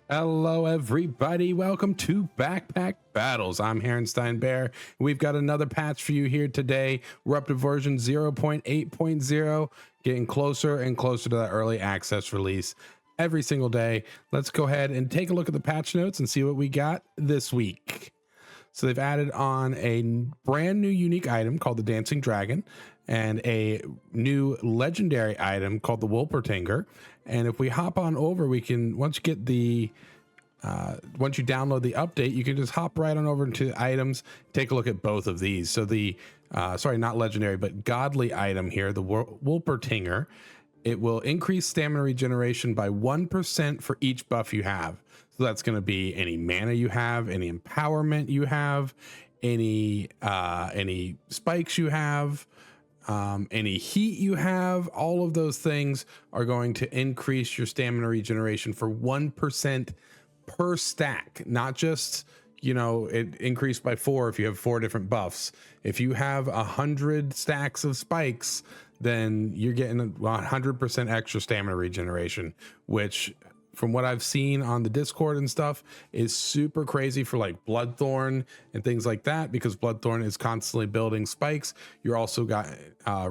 Hello, everybody. Welcome to Backpack Battles. I'm Herenstein Bear. We've got another patch for you here today. We're up to version 0.8.0, getting closer and closer to that early access release every single day. Let's go ahead and take a look at the patch notes and see what we got this week. So they've added on a brand new unique item called the Dancing Dragon and a new legendary item called the Wolpertinger. And if we hop on over, we can, once you download the update, you can just hop right on over into items, take a look at both of these. So the, sorry, not legendary, but godly item here, the Wolpertinger, it will increase stamina regeneration by 1% for each buff you have. So that's going to be any mana you have, any empowerment you have, any spikes you have, any heat you have. All of those things are going to increase your stamina regeneration for 1% per stack, not just, it increased by 4 if you have 4 different buffs. If you have 100 stacks of spikes, then you're getting 100% extra stamina regeneration, which from what I've seen on the Discord and stuff is super crazy for like Bloodthorn and things like that, because Bloodthorn is constantly building spikes. You're also got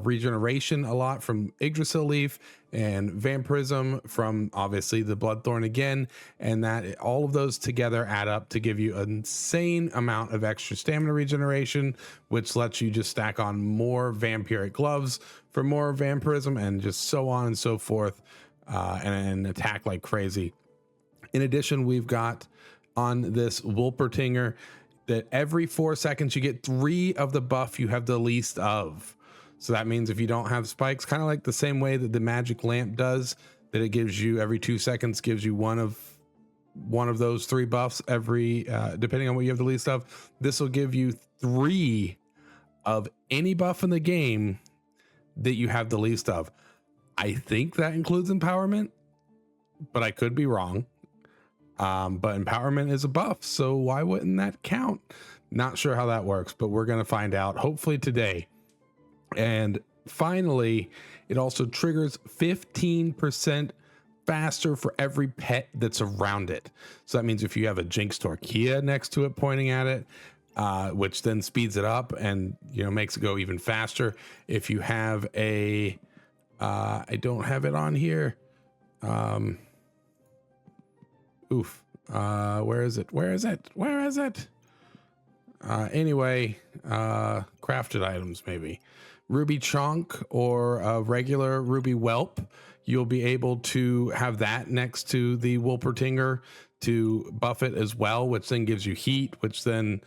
regeneration a lot from Yggdrasil Leaf and Vampirism from obviously the Bloodthorn again, and that all of those together add up to give you an insane amount of extra stamina regeneration, which lets you just stack on more vampiric gloves for more vampirism and just so on and so forth. And attack like crazy. In addition, we've got on this Wolpertinger that every 4 seconds you get 3 of the buff you have the least of. So that means if you don't have spikes, kind of like the same way that the magic lamp does, that it gives you every 2 seconds, gives you one of those 3 buffs every depending on what you have the least of. This will give you 3 of any buff in the game that you have the least of. I think that includes empowerment, but I could be wrong. But empowerment is a buff, so why wouldn't that count? Not sure how that works, but we're going to find out hopefully today. And finally, it also triggers 15% faster for every pet that's around it. So that means if you have a Jinx Torquilla next to it pointing at it, which then speeds it up and makes it go even faster. If you have a I don't have it on here. Where is it? Anyway, crafted items, maybe Ruby Chonk or a regular Ruby Whelp. You'll be able to have that next to the Wolpertinger to buff it as well, which then gives you heat, which then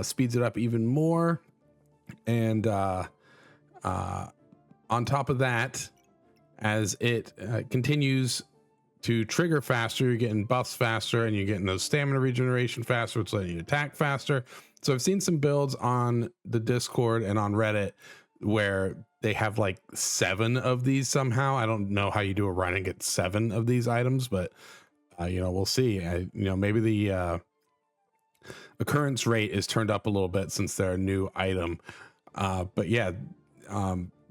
speeds it up even more. And on top of that, as it continues to trigger faster, you're getting buffs faster and you're getting those stamina regeneration faster, which letting you attack faster. So I've seen some builds on the Discord and on Reddit where they have like 7 of these somehow. I don't know how you do a run and get 7 of these items, but we'll see. Maybe the occurrence rate is turned up a little bit since they're a new item. But yeah,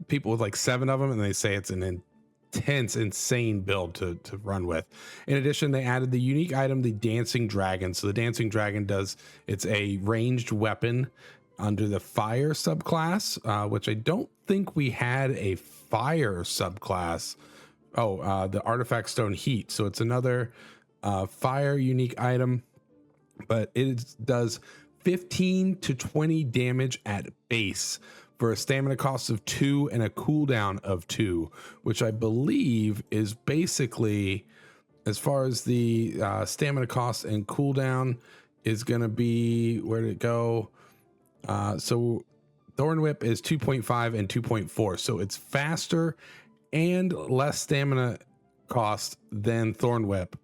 people with like 7 of them, and they say it's an intense, insane build to run with. In addition, they added the unique item, the Dancing Dragon. So the Dancing Dragon it's a ranged weapon under the fire subclass, which I don't think we had a fire subclass. The Artifact Stone Heat. So it's another fire unique item, but it does 15 to 20 damage at base for a stamina cost of 2 and a cooldown of 2, which I believe is basically, as far as the stamina cost and cooldown is going to be, where did it go? So Thorn Whip is 2.5 and 2.4. So it's faster and less stamina cost than Thorn Whip,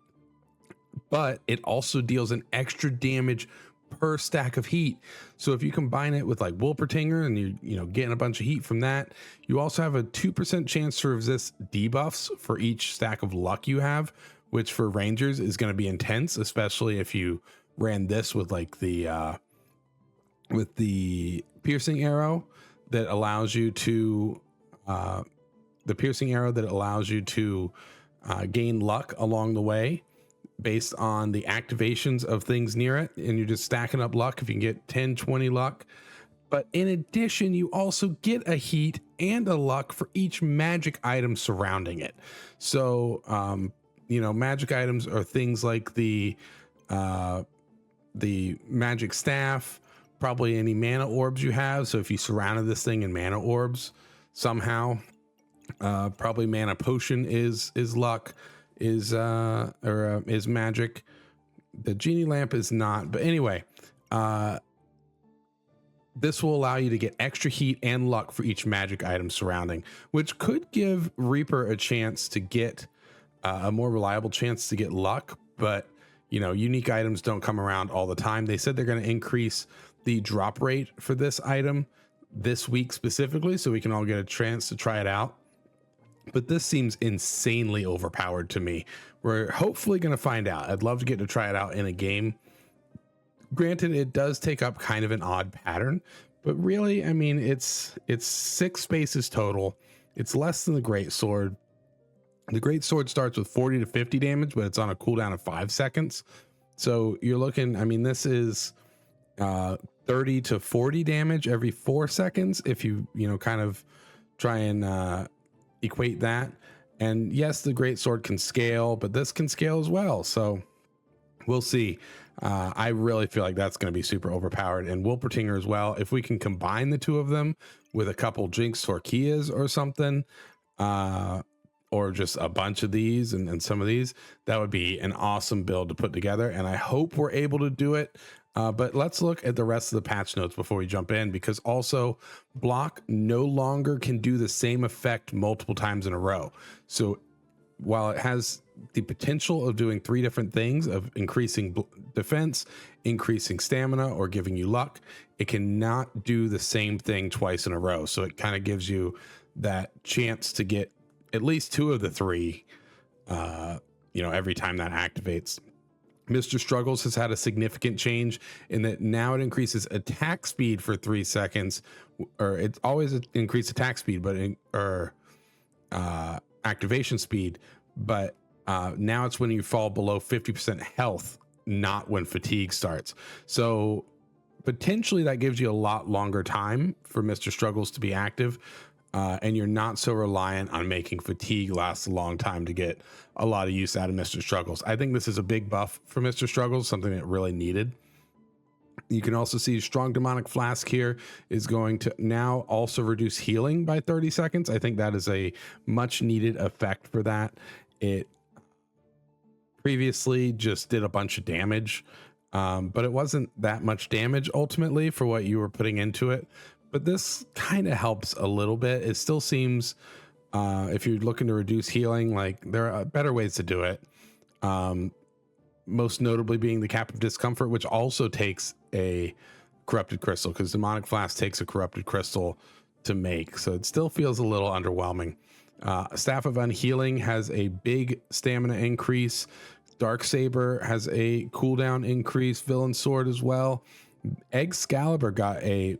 but it also deals an extra damage per stack of heat. So if you combine it with like Wolpertinger and you're getting a bunch of heat from that, you also have a 2% chance to resist debuffs for each stack of luck you have, which for rangers is going to be intense, especially if you ran this with like the piercing arrow that allows you to gain luck along the way. based on the activations of things near it, and you're just stacking up luck if you can get 10, 20 luck. But in addition, you also get a heat and a luck for each magic item surrounding it. So, magic items are things like the magic staff, probably any mana orbs you have. So if you surrounded this thing in mana orbs somehow, probably mana potion is luck, is magic. The genie lamp is not, but anyway, this will allow you to get extra heat and luck for each magic item surrounding, which could give Reaper a chance to get a more reliable chance to get luck. But unique items don't come around all the time. They said they're going to increase the drop rate for this item this week specifically, so we can all get a chance to try it out. But this seems insanely overpowered to me. We're hopefully going to find out. I'd love to get to try it out in a game. Granted, it does take up kind of an odd pattern, but really, I mean, it's 6 spaces total. It's less than the Great Sword. The Great Sword starts with 40 to 50 damage, but it's on a cooldown of 5 seconds. So you're looking, I mean, this is 30 to 40 damage every 4 seconds if you kind of try and equate that. And yes, the Great Sword can scale, but this can scale as well. So we'll see. I really feel like that's going to be super overpowered, and Wolpertinger as well. If we can combine the two of them with a couple Jinx Torquillas or something, or just a bunch of these and some of these, that would be an awesome build to put together. And I hope we're able to do it. But let's look at the rest of the patch notes before we jump in, because also block no longer can do the same effect multiple times in a row. So while it has the potential of doing 3 different things, of increasing defense, increasing stamina, or giving you luck, it cannot do the same thing twice in a row. So it kind of gives you that chance to get at least 2 of the 3, every time that activates. Mr. Struggles has had a significant change in that now it increases attack speed for 3 seconds, or it's always increased attack speed, but activation speed. But now it's when you fall below 50% health, not when fatigue starts. So potentially that gives you a lot longer time for Mr. Struggles to be active. And you're not so reliant on making fatigue last a long time to get a lot of use out of Mr. Struggles. I think this is a big buff for Mr. Struggles, something that really needed. You can also see Strong Demonic Flask here is going to now also reduce healing by 30 seconds. I think that is a much needed effect for that. It previously just did a bunch of damage, but it wasn't that much damage ultimately for what you were putting into it. But this kind of helps a little bit. It still seems, if you're looking to reduce healing, like there are better ways to do it. Most notably being the Cap of Discomfort, which also takes a corrupted crystal, because Demonic Flask takes a corrupted crystal to make. So it still feels a little underwhelming. Staff of Unhealing has a big stamina increase. Darksaber has a cooldown increase. Villain Sword as well. Excalibur got a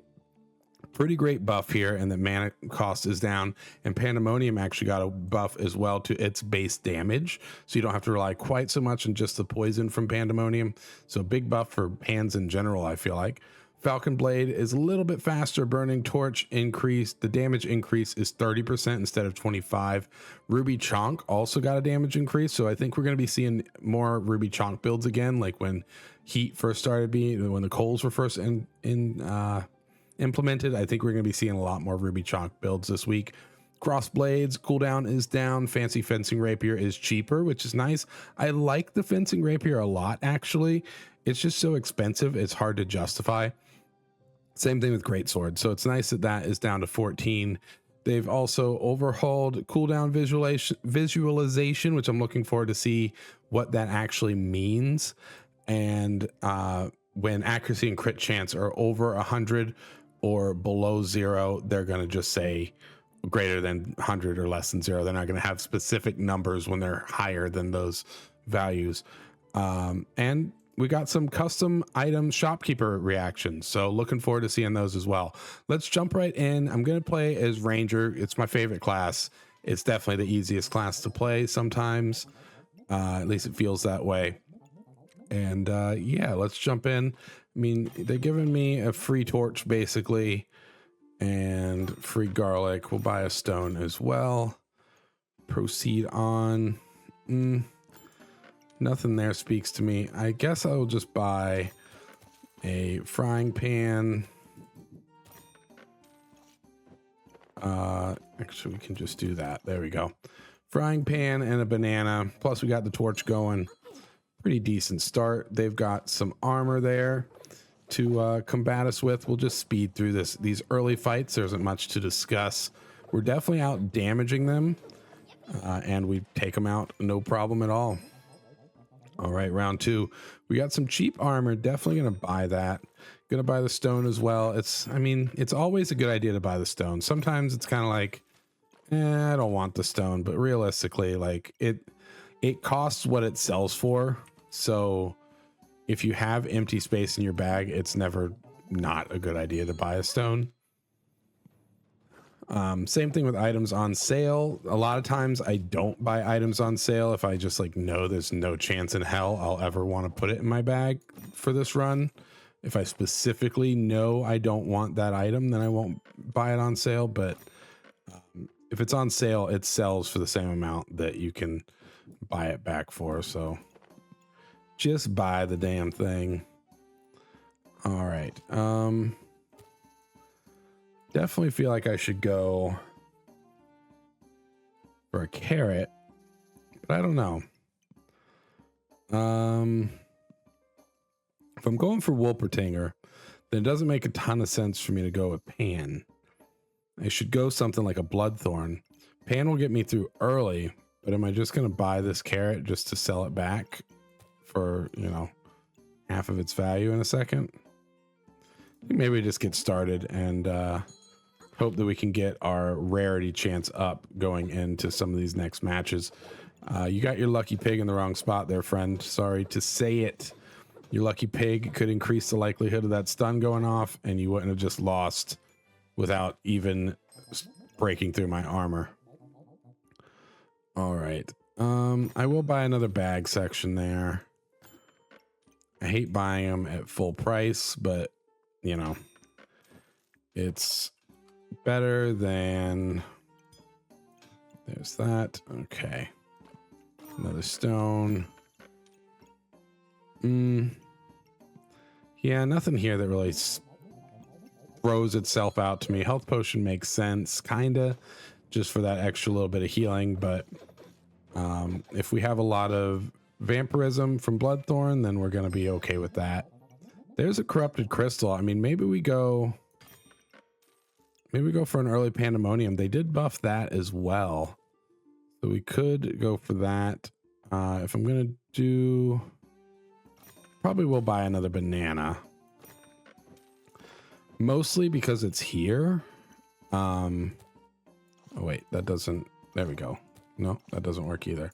pretty great buff here, and the mana cost is down, and Pandemonium actually got a buff as well to its base damage, so you don't have to rely quite so much on just the poison from Pandemonium. So big buff for hands in general, I feel like. Falcon Blade is a little bit faster. Burning Torch increase, the damage increase is 30% instead of 25. Ruby Chonk also got a damage increase, so I think we're going to be seeing more Ruby Chonk builds again, like when Heat first started being, when the Coals were first implemented. I think we're going to be seeing a lot more Ruby Chonk builds this week. Cross Blades cooldown is down. Fancy Fencing Rapier is cheaper, which is nice. I like the Fencing Rapier a lot, actually. It's just so expensive, it's hard to justify. Same thing with Greatsword, so it's nice that that is down to 14. They've also overhauled cooldown visualization, which I'm looking forward to see what that actually means. And when accuracy and crit chance are over 100 or below 0, they're going to just say greater than 100 or less than 0. They're not going to have specific numbers when they're higher than those values. And we got some custom item shopkeeper reactions, so looking forward to seeing those as well. Let's jump right in. I'm going to play as Ranger. It's my favorite class. It's definitely the easiest class to play sometimes. At least it feels that way. And yeah, let's jump in. I mean, they're giving me a free torch basically, and free garlic. We'll buy a stone as well. Proceed on. Nothing there speaks to me. I guess I will just buy a frying pan. Actually, we can just do that. There we go. Frying pan and a banana. Plus, we got the torch going. Pretty decent start. They've got some armor there to combat us with. We'll just speed through these early fights. There isn't much to discuss. We're definitely out damaging them, and we take them out no problem at all. All right, round 2. We got some cheap armor. Definitely gonna buy that. Gonna buy the stone as well. I mean, it's always a good idea to buy the stone. Sometimes it's kind of like, I don't want the stone, but realistically, like it costs what it sells for. So if you have empty space in your bag, it's never not a good idea to buy a stone. Same thing with items on sale. A lot of times I don't buy items on sale if I just like know there's no chance in hell I'll ever want to put it in my bag for this run. If I specifically know I don't want that item, then I won't buy it on sale. But if it's on sale, it sells for the same amount that you can buy it back for. So just buy the damn thing. All right. Definitely feel like I should go for a carrot, but I don't know. If I'm going for Wolpertinger, then it doesn't make a ton of sense for me to go with Pan. I should go something like a Bloodthorn. Pan will get me through early, but am I just going to buy this carrot just to sell it back for, you know, half of its value in a second? I think maybe we just get started and hope that we can get our rarity chance up going into some of these next matches. You got your lucky pig in the wrong spot there, friend. Sorry to say it. Your lucky pig could increase the likelihood of that stun going off, and you wouldn't have just lost without even breaking through my armor. All right. I will buy another bag section there. I hate buying them at full price, but you know, it's better than... There's that. Okay. Another stone. Yeah, nothing here that really throws itself out to me. Health potion makes sense, kinda, just for that extra little bit of healing, but if we have a lot of vampirism from Bloodthorn, then we're gonna be okay with that. There's a corrupted crystal. I mean, maybe we go for an early Pandemonium. They did buff that as well, so we could go for that. If I'm gonna do, probably will buy another banana, mostly because it's here. Oh wait, that doesn't, there we go. No, that doesn't work either.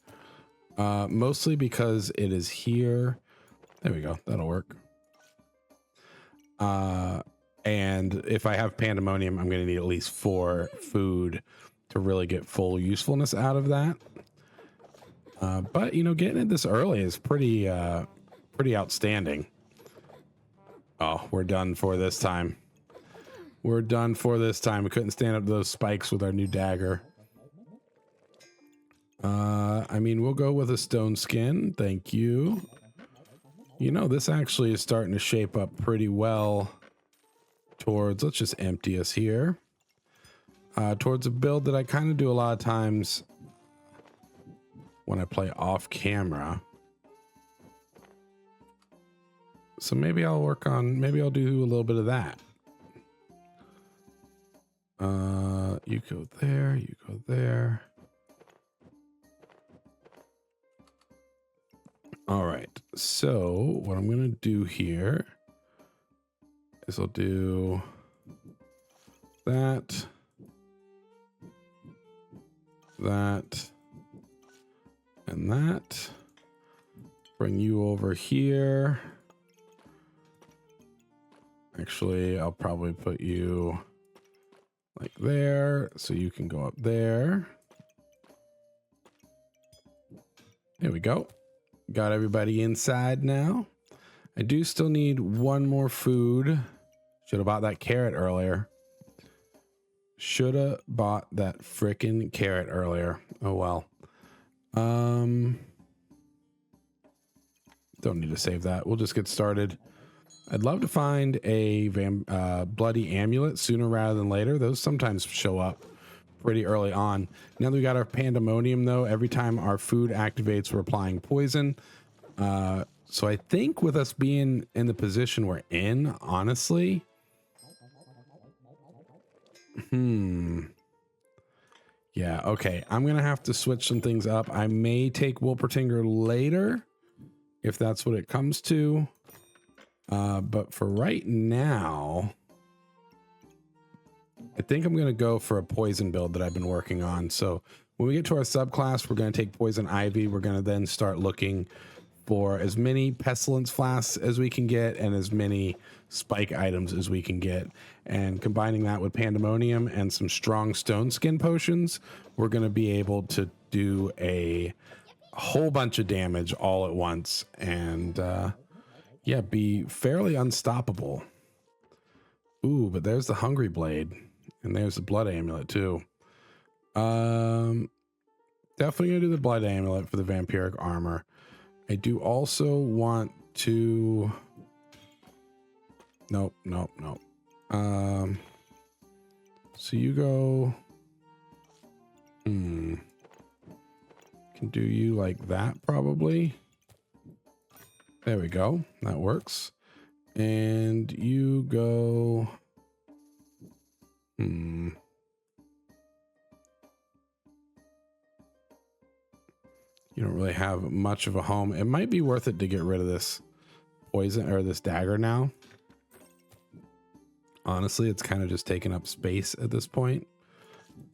Mostly because it is here. There we go, that'll work. And if I have Pandemonium, I'm gonna need at least 4 food to really get full usefulness out of that. But you know, getting it this early is pretty outstanding. Oh, we're done for this time. We're done for this time. We couldn't stand up to those spikes with our new dagger. I mean, we'll go with a stone skin. Thank you. You know, this actually is starting to shape up pretty well towards, let's just empty us here. Towards a build that I kind of do a lot of times when I play off camera. So maybe I'll work on, maybe I'll do a little bit of that. You go there, you go there. All right, so what I'm gonna do here is I'll do that, that, and that. Bring you over here. Actually, I'll probably put you like there, so you can go up there. There we go. Got everybody inside now. I do still need one more food. Should have bought that carrot earlier. Should have bought that frickin' carrot earlier. Oh well. Don't need to save that. We'll just get started. I'd love to find a bloody amulet sooner rather than later. Those sometimes show up pretty early on. Now that we got our pandemonium, though, every time our food activates, we're applying poison. So I think with us being in the position we're in, honestly, yeah, okay. I'm gonna have to switch some things up. I may take Wolpertinger later, if that's what it comes to. But for right now, I think I'm gonna go for a poison build that I've been working on. So when we get to our subclass, we're gonna take Poison Ivy. We're gonna then start looking for as many Pestilence Flasks as we can get and as many spike items as we can get. And combining that with Pandemonium and some strong Stone Skin potions, we're going to be able to do a whole bunch of damage all at once and yeah, be fairly unstoppable. Ooh, but there's the Hungry Blade and there's the Blood Amulet too. Definitely gonna do the Blood Amulet for the Vampiric Armor. I do also want to... Nope. So you go... Can do you like that, probably. There we go. That works. And you go... You don't really have much of a home. It might be worth it to get rid of this poison or this dagger now. Honestly, it's kind of just taking up space at this point.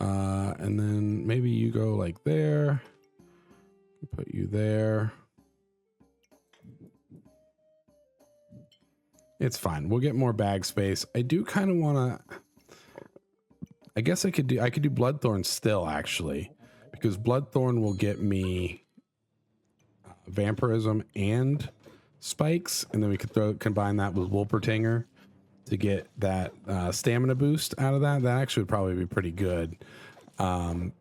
And then maybe you go like there. Put you there. It's fine. We'll get more bag space. I do kind of want to... I guess I could do Bloodthorn still, actually. Because Bloodthorn will get me... vampirism and spikes, and then we could combine that with Wolpertinger to get that stamina boost out of that. That actually would probably be pretty good. I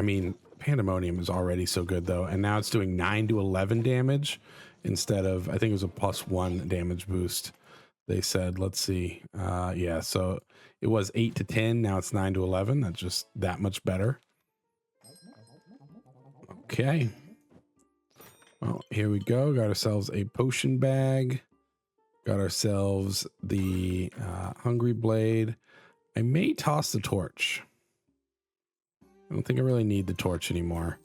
mean, Pandemonium is already so good though, and now it's doing 9 to 11 damage instead of, I think it was a +1 damage boost. They said, let's see. Yeah, so it was 8 to 10, now it's 9 to 11. That's just that much better. Okay. Well, here we go. Got ourselves a potion bag. Got ourselves the Hungry Blade. I may toss the torch. I don't think I really need the torch anymore.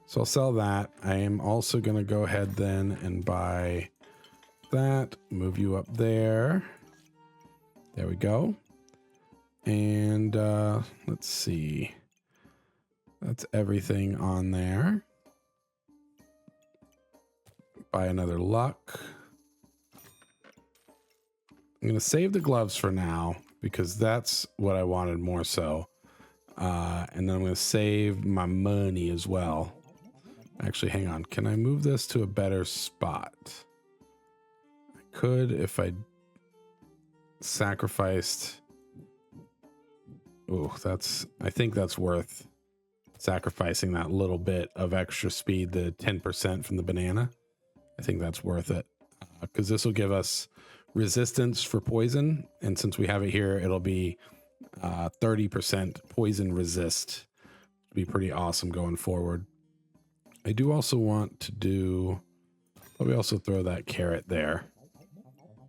So I'll sell that. I am also going to go ahead then and buy that. Move you up there. There we go. And let's see. That's everything on there. Buy another luck. I'm going to save the gloves for now because that's what I wanted more so. And then I'm going to save my money as well. Actually, hang on. Can I move this to a better spot? I could if I sacrificed. Oh, I think that's worth sacrificing that little bit of extra speed, the 10% from the banana. I think that's worth it because this will give us resistance for poison. And since we have it here, it'll be 30% poison resist. It'll be pretty awesome going forward. I do also want to do, probably also throw that carrot there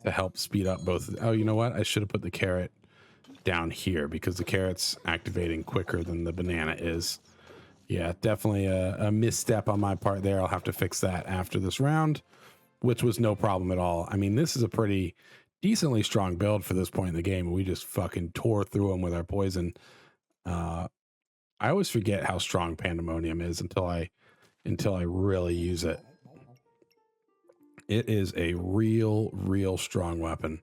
to help speed up both. Oh, you know what? I should have put the carrot down here because the carrot's activating quicker than the banana is. Yeah, definitely a misstep on my part there. I'll have to fix that after this round, which was no problem at all. I mean, this is a pretty decently strong build for this point in the game. We just fucking tore through them with our poison. I always forget how strong Pandemonium is until I really use it. It is a real strong weapon.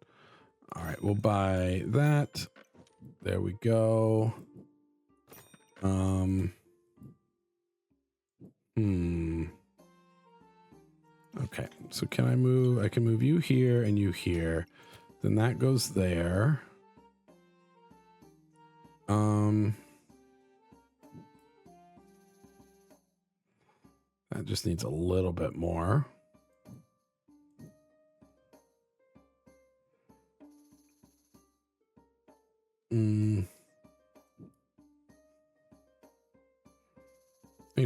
All right, we'll buy that. There we go. Okay, so can I move? I can move you here and you here. Then that goes there. That just needs a little bit more. You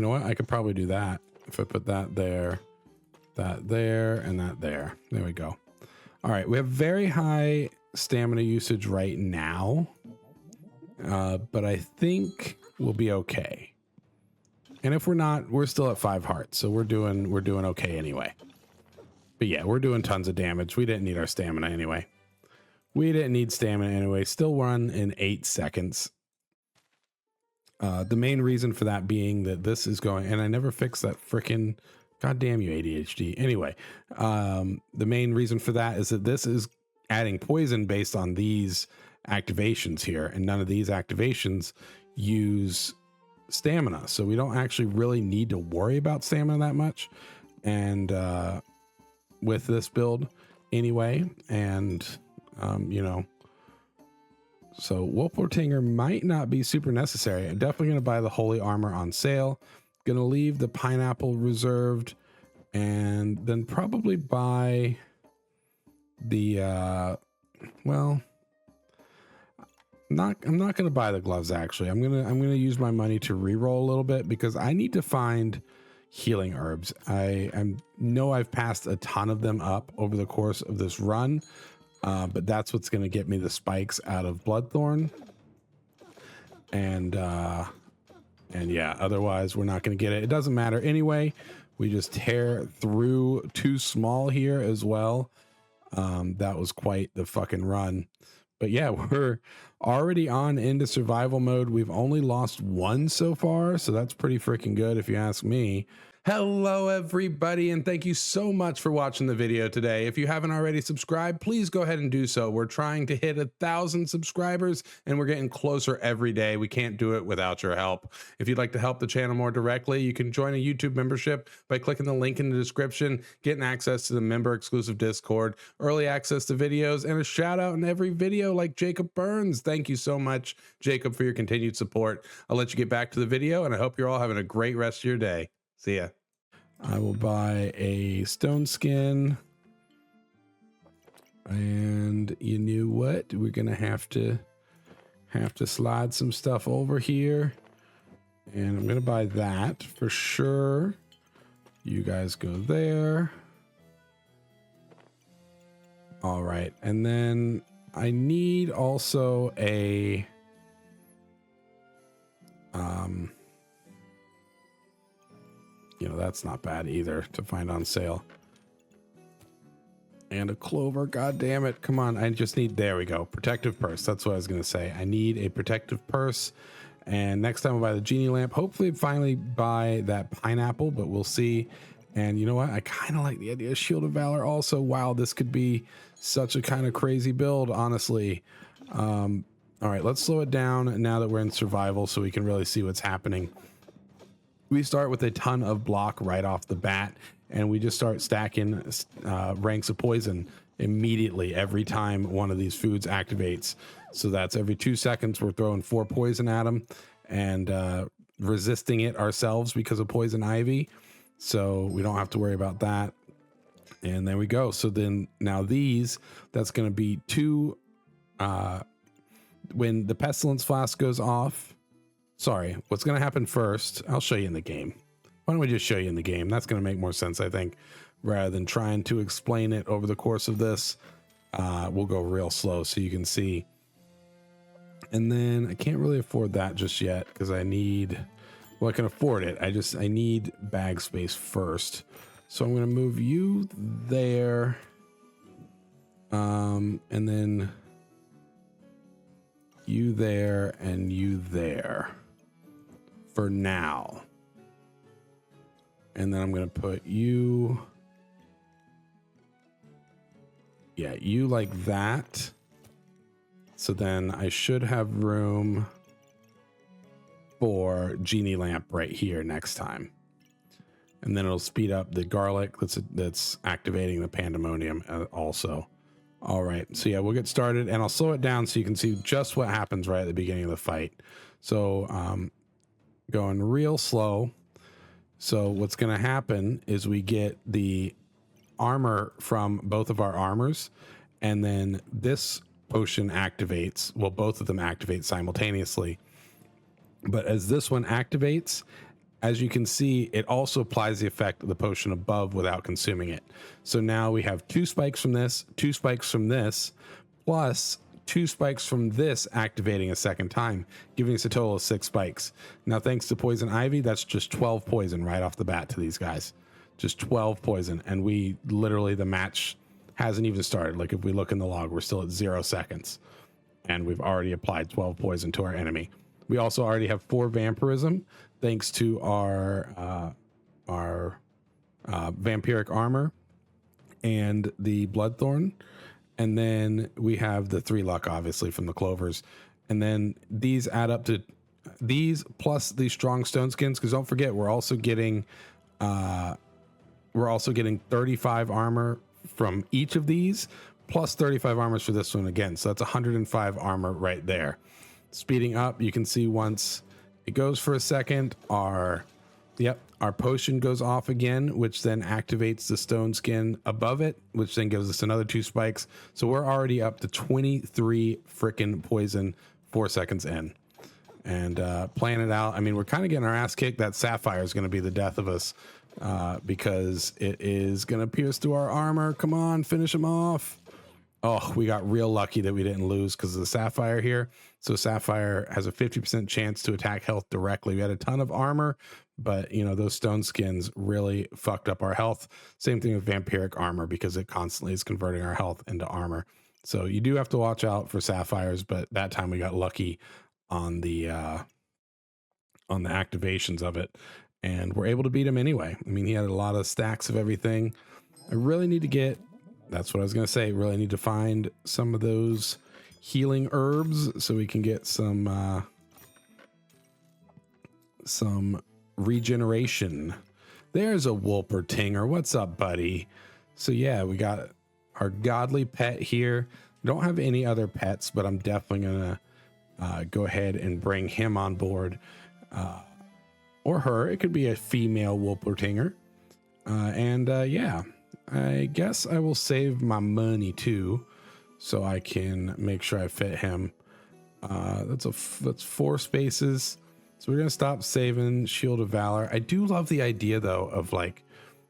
know what? I could probably do that if I put that there, and that there. There we go. All right, we have very high stamina usage right now, but I think we'll be okay. And if we're not, we're still at 5 hearts, so we're doing okay anyway. But yeah, we're doing tons of damage. We didn't need our stamina anyway. Still run in 8 seconds. The main reason for that being that this is going, and I never fixed that freaking, goddamn you ADHD. Anyway, the main reason for that is that this is adding poison based on these activations here, and none of these activations use stamina, so we don't actually really need to worry about stamina that much. And with this build anyway, and you know, so Wolpertinger might not be super necessary. I'm definitely going to buy the holy armor on sale. Going to leave the pineapple reserved, and then probably buy the well, I'm not going to buy the gloves actually. I'm going to use my money to reroll a little bit because I need to find healing herbs. I know I've passed a ton of them up over the course of this run. But that's what's going to get me the spikes out of Bloodthorn. And yeah, otherwise we're not going to get it. It doesn't matter anyway. We just tear through 2 small here as well. That was quite the fucking run. But yeah, we're already on into survival mode. We've only lost 1 so far, so that's pretty freaking good if you ask me. Hello everybody, and thank you so much for watching the video today. If you haven't already subscribed, please go ahead and do so. We're trying to hit 1,000 subscribers and we're getting closer every day. We can't do it without your help. If you'd like to help the channel more directly, you can join a YouTube membership by clicking the link in the description, getting access to the member exclusive Discord, early access to videos, and a shout out in every video like Jacob Burns. Thank you so much, Jacob, for your continued support. I'll let you get back to the video, and I hope you're all having a great rest of your day. See ya. I will buy a stone skin. And you knew what? We're gonna have to slide some stuff over here. And I'm gonna buy that for sure. You guys go there. All right, and then I need also a you know, that's not bad either to find on sale. And a clover, god damn it. Come on, I just need, there we go. Protective purse, that's what I was gonna say. I need a protective purse. And next time I'll buy the genie lamp. Hopefully finally buy that pineapple, but we'll see. And you know what? I kind of like the idea of Shield of Valor also. Wow, this could be such a kind of crazy build, honestly. All right, let's slow it down now that we're in survival so we can really see what's happening. We start with a ton of block right off the bat, and we just start stacking ranks of poison immediately every time one of these foods activates. So that's every 2 seconds we're throwing 4 poison at them and resisting it ourselves because of poison ivy. So we don't have to worry about that. And there we go. So then now these, that's going to be 2 when the pestilence flask goes off. Sorry, what's going to happen first? I'll show you in the game. Why don't we just show you in the game? That's going to make more sense, I think, rather than trying to explain it over the course of this. We'll go real slow so you can see. And then I can't really afford that just yet because I need, well, I can afford it. I need bag space first. So I'm going to move you there. And then you there and you there for now. And then I'm going to put you, yeah, you like that. So then I should have room for genie lamp right here next time. and then it'll speed up the garlic that's activating the pandemonium also. All right, so yeah, we'll get started, and I'll slow it down so you can see just what happens right at the beginning of the fight. So going real slow. So what's going to happen is we get the armor from both of our armors, and then this potion activates. Well, both of them activate simultaneously. But as this one activates, as you can see, it also applies the effect of the potion above without consuming it. So now we have 2 spikes from this, 2 spikes from this, plus 2 spikes from this activating a second time, giving us a total of 6 spikes. Now, thanks to Poison Ivy, that's just 12 poison right off the bat to these guys. Just 12 poison. And we literally, the match hasn't even started. Like if we look in the log, we're still at 0 seconds. And we've already applied 12 poison to our enemy. We also already have 4 vampirism, thanks to our vampiric armor and the bloodthorn. And then we have the 3 luck, obviously, from the clovers. And then these add up to these plus the strong stone skins, because don't forget, we're also getting 35 armor from each of these, plus 35 armors for this one again. So that's 105 armor right there. Speeding up, you can see once it goes for a second, our potion goes off again, which then activates the stone skin above it, which then gives us another 2 spikes. So we're already up to 23 freaking poison 4 seconds in. And playing it out, I mean, we're kind of getting our ass kicked. That sapphire is going to be the death of us because it is going to pierce through our armor. Come on, finish him off. Oh, we got real lucky that we didn't lose because of the sapphire here. So sapphire has a 50% chance to attack health directly. We had a ton of armor, but you know, those stone skins really fucked up our health. Same thing with vampiric armor because it constantly is converting our health into armor. So you do have to watch out for sapphires, but that time we got lucky on the activations of it, and we're able to beat him anyway. I mean, he had a lot of stacks of everything. I really need to get, that's what I was going to say, really need to find some of those healing herbs so we can get some regeneration. There's a Wolpertinger. What's up, buddy? So yeah, we got our godly pet here. Don't have any other pets, but I'm definitely going to go ahead and bring him on board, or her. It could be a female Wolpertinger. Yeah, I guess I will save my money too, so I can make sure I fit him. That's 4 spaces. So we're gonna stop saving Shield of Valor. I do love the idea though of like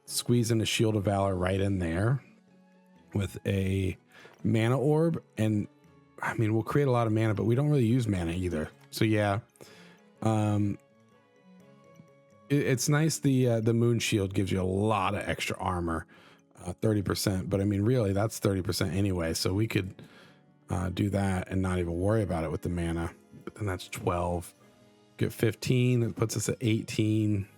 squeezing a Shield of Valor right in there with a mana orb, and I mean, we'll create a lot of mana, but we don't really use mana either. So yeah, it's nice. The moon shield gives you a lot of extra armor, 30%. But I mean, really, that's 30% anyway. So we could do that and not even worry about it with the mana. But then that's 12. Get 15. That puts us at 18.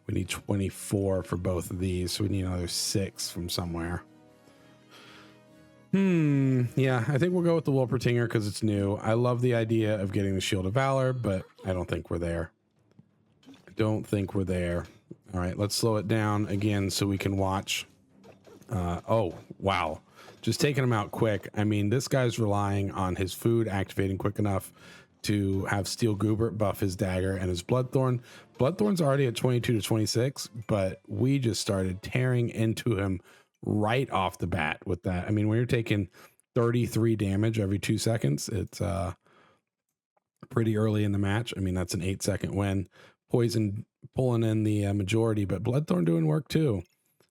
We need 24 for both of these, so we need another 6 from somewhere. Yeah, I think we'll go with the Wolpertinger because it's new. I love the idea of getting the Shield of Valor, but I don't think we're there. All right, let's slow it down again so we can watch. Oh, wow. Just taking him out quick. I mean, this guy's relying on his food activating quick enough to have Steel Goobert buff his dagger and his Bloodthorn. Bloodthorn's already at 22 to 26, but we just started tearing into him right off the bat with that. I mean, when you're taking 33 damage every 2 seconds, it's pretty early in the match. I mean, that's an 8-second win. Poison pulling in the majority, but Bloodthorn doing work too.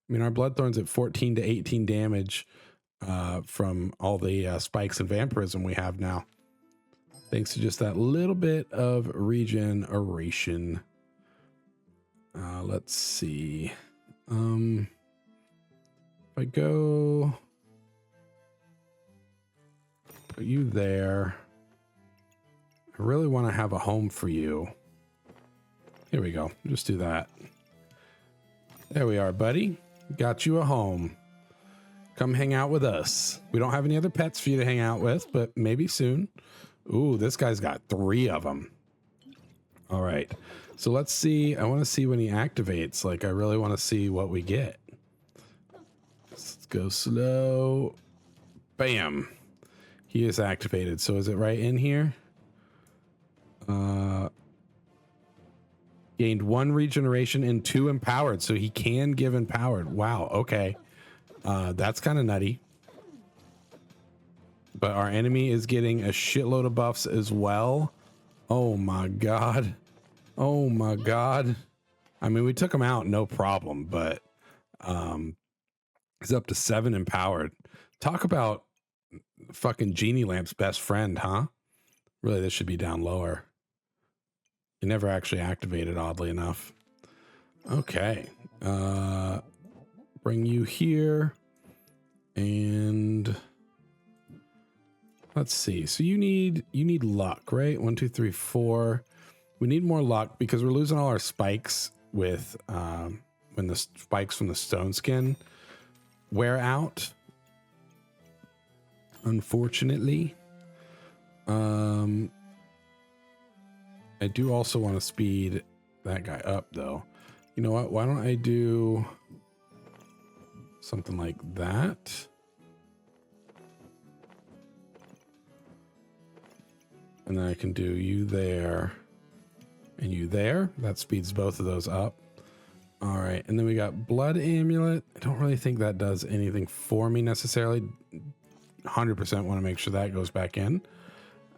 I mean, our Bloodthorn's at 14 to 18 damage from all the spikes and vampirism we have now, thanks to just that little bit of regeneration. Let's see. If I go put you there, I really want to have a home for you. Here we go. Just do that. There we are, buddy. Got you a home. Come hang out with us. We don't have any other pets for you to hang out with, but maybe soon. Ooh, this guy's got 3 of them. All right. So let's see. I want to see when he activates. Like, I really want to see what we get. Let's go slow. Bam. He is activated. So is it right in here? Gained 1 regeneration and 2 empowered. So he can give empowered. Wow. Okay. That's kind of nutty. But our enemy is getting a shitload of buffs as well. Oh my God. Oh my God. I mean, we took him out, no problem, but he's up to 7 empowered. Talk about fucking Genie Lamp's best friend, huh? Really, this should be down lower. He never actually activated, oddly enough. Okay. Bring you here. And let's see. So you need luck, right? 1, 2, 3, 4. We need more luck because we're losing all our spikes with when the spikes from the stone skin wear out. Unfortunately. I do also want to speed that guy up though. You know what? Why don't I do something like that? And then I can do you there and you there. That speeds both of those up. All right. And then we got Blood Amulet. I don't really think that does anything for me necessarily. 100% want to make sure that goes back in.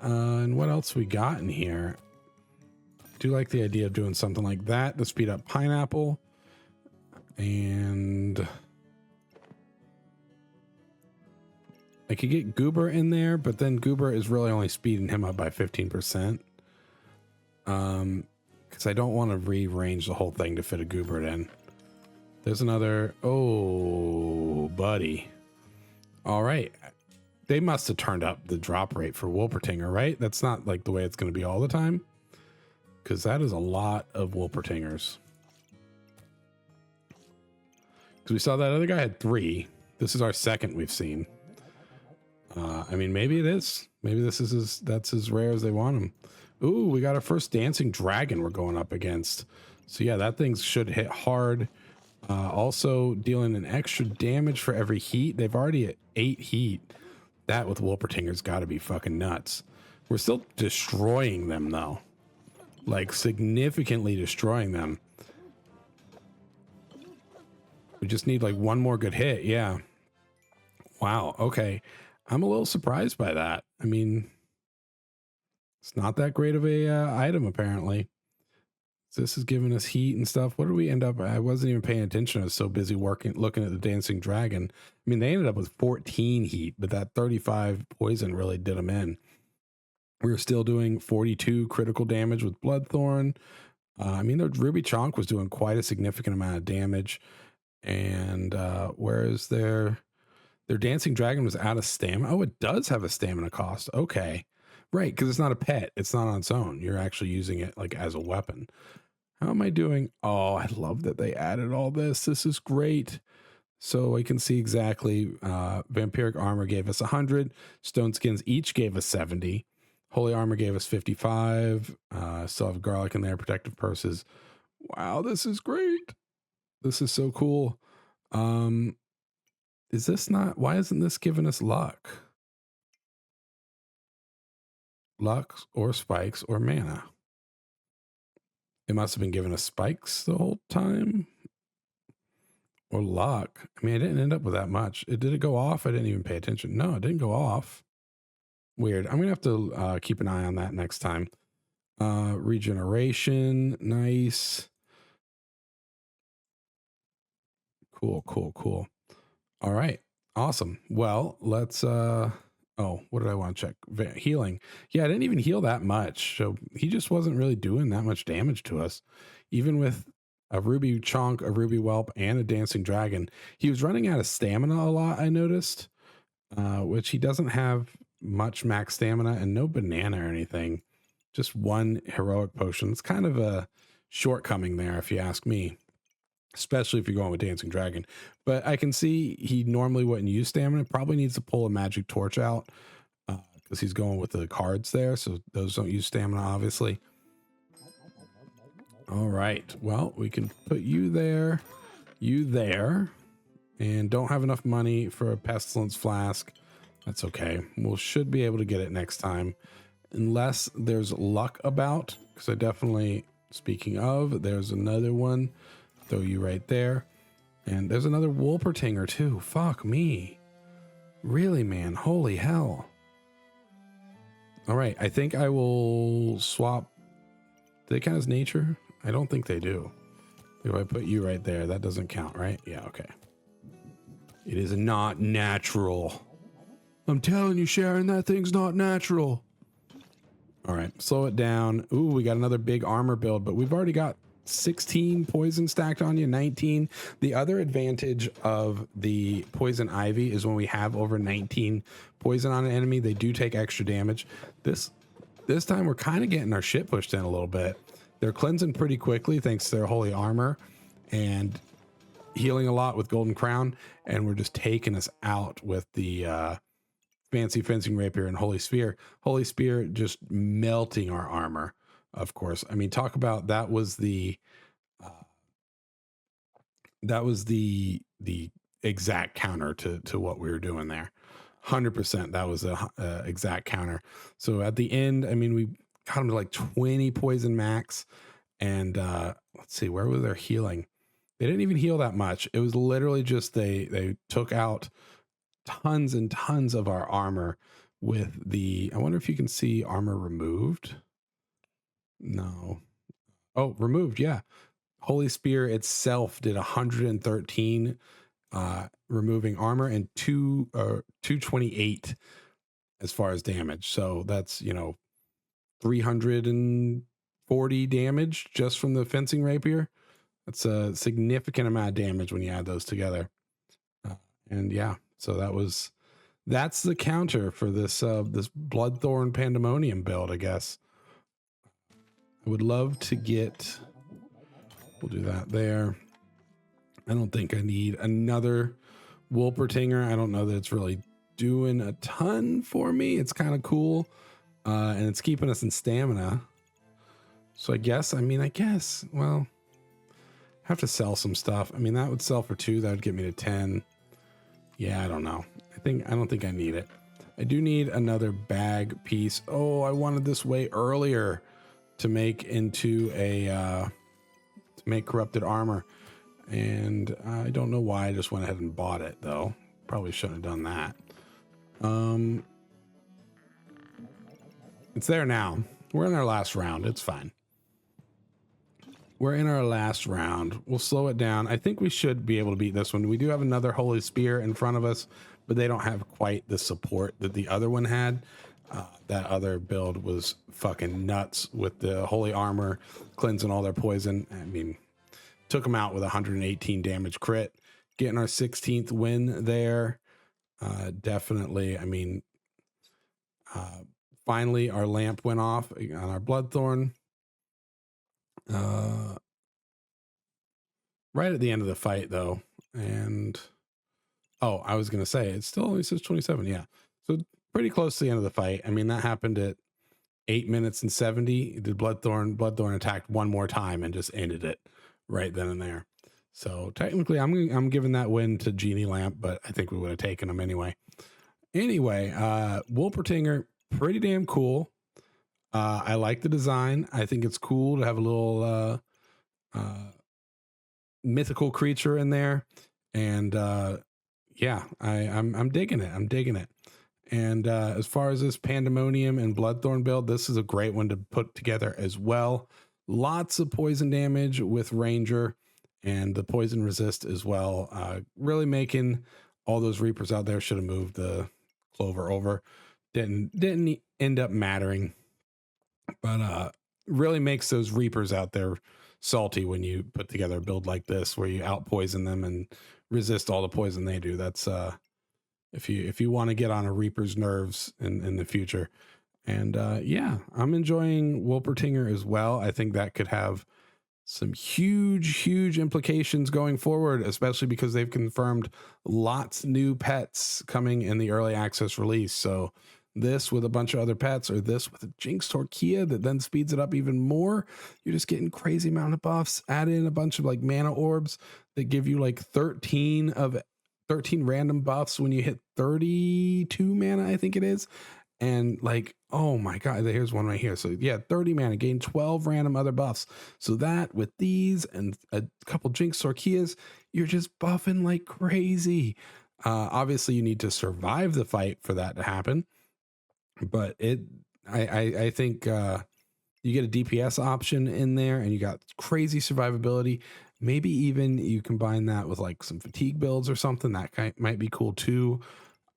And what else we got in here? I do like the idea of doing something like that to speed up Pineapple. And I could get Goober in there, but then Goober is really only speeding him up by 15%. Because I don't want to rearrange the whole thing to fit a Goober in. There's another. Oh, buddy. All right. They must have turned up the drop rate for Wolpertinger, right? That's not like the way it's going to be all the time. Because that is a lot of Wolpertingers. Because we saw that other guy had 3. This is our second we've seen. I mean, maybe it is. Maybe this is that's as rare as they want them. Ooh, we got our first dancing dragon we're going up against. So yeah, that thing should hit hard. Also dealing an extra damage for every heat. They've already at 8 heat. That with Wolpertinger's got to be fucking nuts. We're still destroying them though. Like significantly destroying them. We just need like one more good hit. Yeah. Wow. Okay. I'm a little surprised by that. I mean, it's not that great of a item apparently. This is giving us heat and stuff. What did we end up? I wasn't even paying attention. I was so busy looking at the dancing dragon. I mean, they ended up with 14 heat, but that 35 poison really did them in. We were still doing 42 critical damage with Bloodthorn. I mean, the Ruby Chonk was doing quite a significant amount of damage. And whereas their dancing dragon was out of stamina. Oh, it does have a stamina cost. Okay. Right, because it's not a pet. It's not on its own. You're actually using it like as a weapon. How am I doing? Oh, I love that they added all this. This is great. So I can see exactly. Vampiric Armor gave us 100. Stone Skins each gave us 70. Holy Armor gave us 55. Still have Garlic in there. Protective Purses. Wow, this is great. This is so cool. Is this not? Why isn't this giving us luck? Luck or spikes or mana. It must have been giving us spikes the whole time. Or luck. I mean, I didn't end up with that much. Did it go off? I didn't even pay attention. No, it didn't go off. Weird. I'm going to have to keep an eye on that next time. Regeneration. Nice. Cool, cool, cool. All right. Awesome. Well, let's... Oh, what did I want to check? Healing. Yeah, I didn't even heal that much. So he just wasn't really doing that much damage to us. Even with a Ruby Chonk, a Ruby Whelp, and a Dancing Dragon, he was running out of stamina a lot, I noticed. Which he doesn't have much max stamina and no banana or anything. Just 1 heroic potion. It's kind of a shortcoming there, if you ask me. Especially if you're going with Dancing Dragon. But I can see he normally wouldn't use stamina. Probably needs to pull a magic torch out because he's going with the cards there. So those don't use stamina, obviously. All right. Well, we can put you there, and don't have enough money for a pestilence flask. That's okay. We'll should be able to get it next time, unless there's luck about. Because I definitely, speaking of, there's another one. Throw you right there, and there's another Wolpertinger too. Fuck me, really, man. Holy hell. All right, I think I will swap. Do they count as nature? I don't think they do. If I put you right there, that doesn't count, right? Yeah, okay. It is not natural. I'm telling you, Sharon, that thing's not natural. All right, slow it down. Ooh, we got another big armor build, but we've already got 16 poison stacked on you, 19. The other advantage of the poison ivy is when we have over 19 poison on an enemy, they do take extra damage. This time we're kind of getting our shit pushed in a little bit. They're cleansing pretty quickly thanks to their holy armor and healing a lot with golden crown, and we're just taking us out with the fancy fencing rapier and holy spear. Holy spear just melting our armor, of course. I mean, talk about that was the exact counter to what we were doing there. 100%. That was a exact counter. So at the end, I mean, we got them to like 20 poison max, and let's see, where was their healing? They didn't even heal that much. It was literally just they took out tons and tons of our armor with the, I wonder if you can see armor removed. No. Oh, removed. Yeah. Holy Spear itself did 113 removing armor and 228 as far as damage. So that's, 340 damage just from the fencing rapier. That's a significant amount of damage when you add those together. And yeah, so that's the counter for this this Bloodthorn Pandemonium build, I guess. I would love to get, we'll do that there. I don't think I need another Wolpertinger. I don't know that it's really doing a ton for me. It's kind of cool. And it's keeping us in stamina. So I guess, well, have to sell some stuff. I mean, that would sell for 2. That would get me to 10. Yeah, I don't know. I don't think I need it. I do need another bag piece. Oh, I wanted this way earlier to make into a, to make corrupted armor. And I don't know why I just went ahead and bought it though. Probably shouldn't have done that. It's there now. We're in our last round. It's fine. We're in our last round. We'll slow it down. I think we should be able to beat this one. We do have another Holy Spear in front of us, but they don't have quite the support that the other one had. That other build was fucking nuts with the Holy Armor, cleansing all their poison. I mean, took them out with 118 damage crit. Getting our 16th win there. Definitely, I mean, finally our lamp went off on our Bloodthorn. Right at the end of the fight though, and I was gonna say it still only says 27. Yeah, so pretty close to the end of the fight. I mean, that happened at 8 minutes and 70. The Bloodthorn attacked one more time and just ended it right then and there. So technically, I'm giving that win to Genie Lamp, but I think we would have taken him anyway. Anyway, Wolpertinger, pretty damn cool. I like the design. I think it's cool to have a little mythical creature in there, and yeah, I'm digging it. I'm digging it. And as far as this Pandemonium and Bloodthorn build, this is a great one to put together as well. Lots of poison damage with Ranger and the poison resist as well. Really making all those Reapers out there. Should have moved the Clover over. Didn't end up mattering, but really makes those Reapers out there salty when you put together a build like this where you out poison them and resist all the poison they do. That's if you want to get on a Reaper's nerves in the future. And yeah, I'm enjoying Wolpertinger as well. I think that could have some huge implications going forward, especially because they've confirmed lots new pets coming in the early access release. So this with a bunch of other pets, or this with a Jinx Torquia that then speeds it up even more, you're just getting crazy amount of buffs. Add in a bunch of like mana orbs that give you like 13 random buffs when you hit 32 mana, I think it is. And like, oh my god, here's one right here. So yeah, 30 mana, gain 12 random other buffs. So that with these and a couple Jinx Torquias, you're just buffing like crazy. Obviously you need to survive the fight for that to happen, but I think you get a DPS option in there, and you got crazy survivability. Maybe even you combine that with like some fatigue builds or something that might be cool too.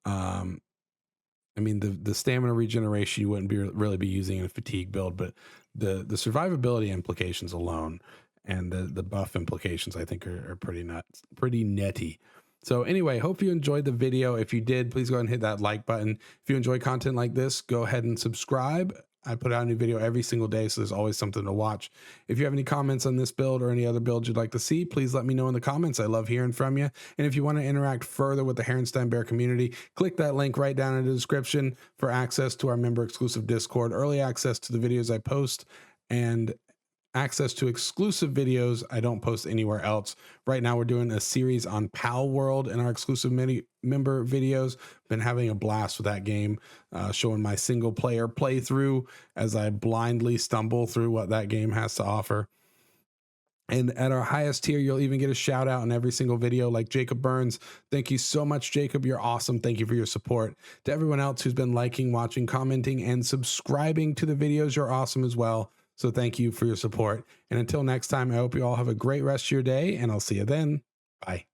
I mean, the stamina regeneration you wouldn't really be using in a fatigue build, but the survivability implications alone and the buff implications, I think, are pretty nutty. So anyway, hope you enjoyed the video. If you did, please go ahead and hit that like button. If you enjoy content like this, go ahead and subscribe. I put out a new video every single day, so there's always something to watch. If you have any comments on this build or any other builds you'd like to see, please let me know in the comments. I love hearing from you. And if you want to interact further with the Heronstein Bear community, click that link right down in the description for access to our member exclusive Discord, early access to the videos I post, and access to exclusive videos I don't post anywhere else. Right now we're doing a series on Pal World in our exclusive member videos. Been having a blast with that game, showing my single player playthrough as I blindly stumble through what that game has to offer. And at our highest tier, you'll even get a shout out in every single video, like Jacob Burns. Thank you so much, Jacob. You're awesome. Thank you for your support. To everyone else who's been liking, watching, commenting, and subscribing to the videos, you're awesome as well. So thank you for your support. And until next time, I hope you all have a great rest of your day, and I'll see you then. Bye.